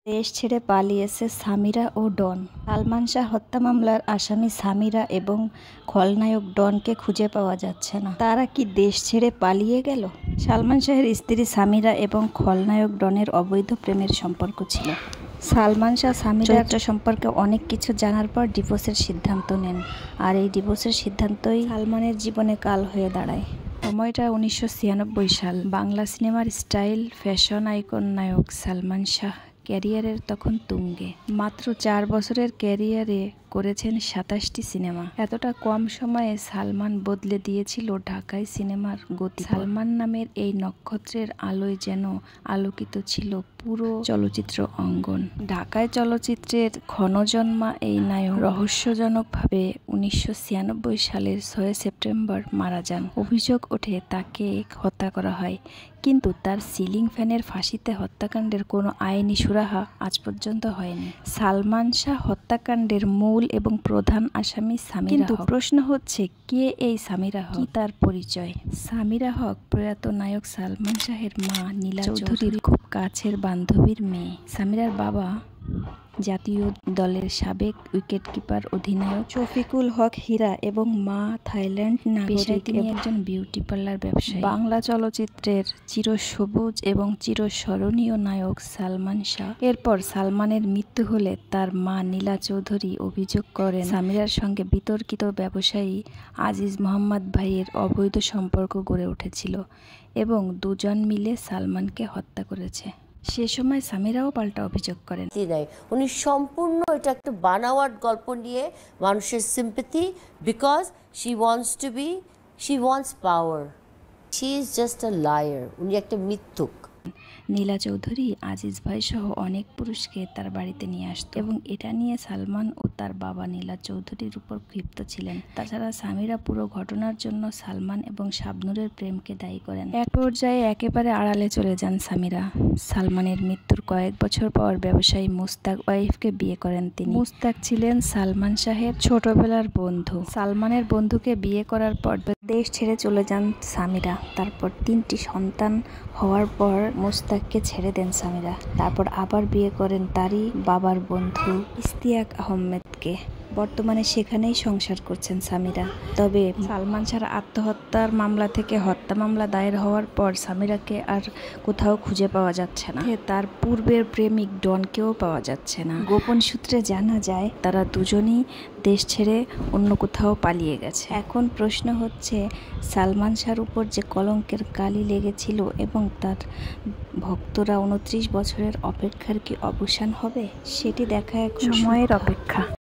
দেশ ছেড়ে পালিয়েছে সামিরা ও ডন। সালমান শাহ হত্যা মামলার আসামি সামিরা এবং খলনায়ক ডনকে খুঁজে পাওয়া যাচ্ছে না। তারা কি দেশ ছেড়ে পালিয়ে গেল? সালমান শাহের স্ত্রী সামিরা এবং খলনায়ক ডনের অবৈধ প্রেমের সম্পর্ক ছিল। সালমান শাহ সামিরার সম্পর্কে অনেক কিছু জানার পর ডিভোর্সের সিদ্ধান্ত নেন, আর এই ডিভোর্সের সিদ্ধান্তই সালমানের জীবনে কাল হয়ে দাঁড়ায়। সময়টা 1996 সাল। বাংলা সিনেমার স্টাইল ফ্যাশন আইকন নায়ক সালমান শাহ ক্যারিয়ারের তখন তুঙ্গে। মাত্র 4 বছরের ক্যারিয়ারে করেছেন 27টি সিনেমা। এতটা কম সময়ে সালমান বদলে দিয়েছিল ঢাকায় সিনেমার গতি। সালমান নামের এই নক্ষত্রের আলোয় যেন আলোকিত ছিল পুরো চলচ্চিত্র অঙ্গন। ঢাকায় চলচ্চিত্রের ক্ষণজন্মা এই নায়ক রহস্যজনকভাবে 1996 সালের 6 সেপ্টেম্বর মারা যান। অভিযোগ ওঠে তাকে হত্যা করা হয়, কিন্তু তার সিলিং ফ্যানের ফাঁসিতে হত্যাকাণ্ডের কোনো আইনি সুরাহা আজ পর্যন্ত হয়নি। সালমান শাহ হত্যাকাণ্ডের মূল এবং প্রধান আসামি সামিরা হক। কিন্তু প্রশ্ন হচ্ছে, কে এই সামিরা হক, কি তার পরিচয়? সামিরা হক প্রয়াত নায়ক সালমান শাহের মা নীলা চৌধুরীর খুব কাছের বান্ধবীর মেয়ে। সামিরার বাবা জাতীয় দলের সাবেক উইকেটকিপার অধিনায়ক শফিকুল হক হীরা এবং মা থাইল্যান্ড নাগরিক। তিনি একজন বিউটি পার্লার ব্যবসায়ী। বাংলা চলচ্চিত্রের চিরসবুজ এবং চিরস্মরণীয় নায়ক সালমান শাহ। এরপর সালমানের মৃত্যু হলে তার মা নীলা চৌধুরী অভিযোগ করেন সামিরার সঙ্গে বিতর্কিত ব্যবসায়ী আজিজ মোহাম্মদ ভাইয়ের অবৈধ সম্পর্ক গড়ে উঠেছিল এবং দুজন মিলে সালমানকে হত্যা করেছে। সে সময় সামিরাও পাল্টা অভিযোগ করেন। উনি সম্পূর্ণ এটা একটা বানাওয়াট গল্প নিয়ে মানুষের sympathy, because she wants power, she is just a liar. উনি একটা মিথ্যুক। নীলা চৌধুরী আজিজ ভাই সহ অনেক পুরুষকে তার বাড়িতে নিয়ে আসত এবং এটা নিয়ে সালমান ও তার বাবা নীলা চৌধুরীর উপর ক্ষিপ্ত ছিলেন। তাছাড়া সামিরা পুরো ঘটনার জন্য সালমান এবং শাবনূরের প্রেমকে দায়ী করেন। এক পর্যায়ে একেবারে আড়ালে চলে যান সামিরা। সালমানের মৃত্যুর কয়েক বছর পর ব্যবসায়ী মুস্তাক ওয়াইফকে বিয়ে করেন তিনি। মুস্তাক ছিলেন সালমান শাহের ছোটবেলার বন্ধু। সালমানের বন্ধুকে বিয়ে করার পর দেশ ছেড়ে চলে যান সামিরা। তারপর 3টি সন্তান হওয়ার পর মুস্তাককে ছেড়ে দেন সামিরা। তারপর আবার বিয়ে করেন তারই বাবার বন্ধু ইশতিয়াক আহমেদকে। বর্তমানে সেখানেই সংসার করছেন সামিরা। তবে সালমান শাহর আত্মহত্যার মামলা থেকে হত্যা মামলা দায়ের হওয়ার পর সামিরাকে আর কোথাও খুঁজে পাওয়া যাচ্ছে না। তার পূর্বের প্রেমিক ডনকেও পাওয়া যাচ্ছে না। গোপন সূত্রে জানা যায় তারা দুজনই দেশ ছেড়ে অন্য কোথাও পালিয়ে গেছে। এখন প্রশ্ন হচ্ছে, সালমান শাহর উপর যে কলঙ্কের কালি লেগেছিল এবং তার ভক্তরা 29 বছরের অপেক্ষার কি অবসান হবে, সেটি দেখা এক সময়ের অপেক্ষা।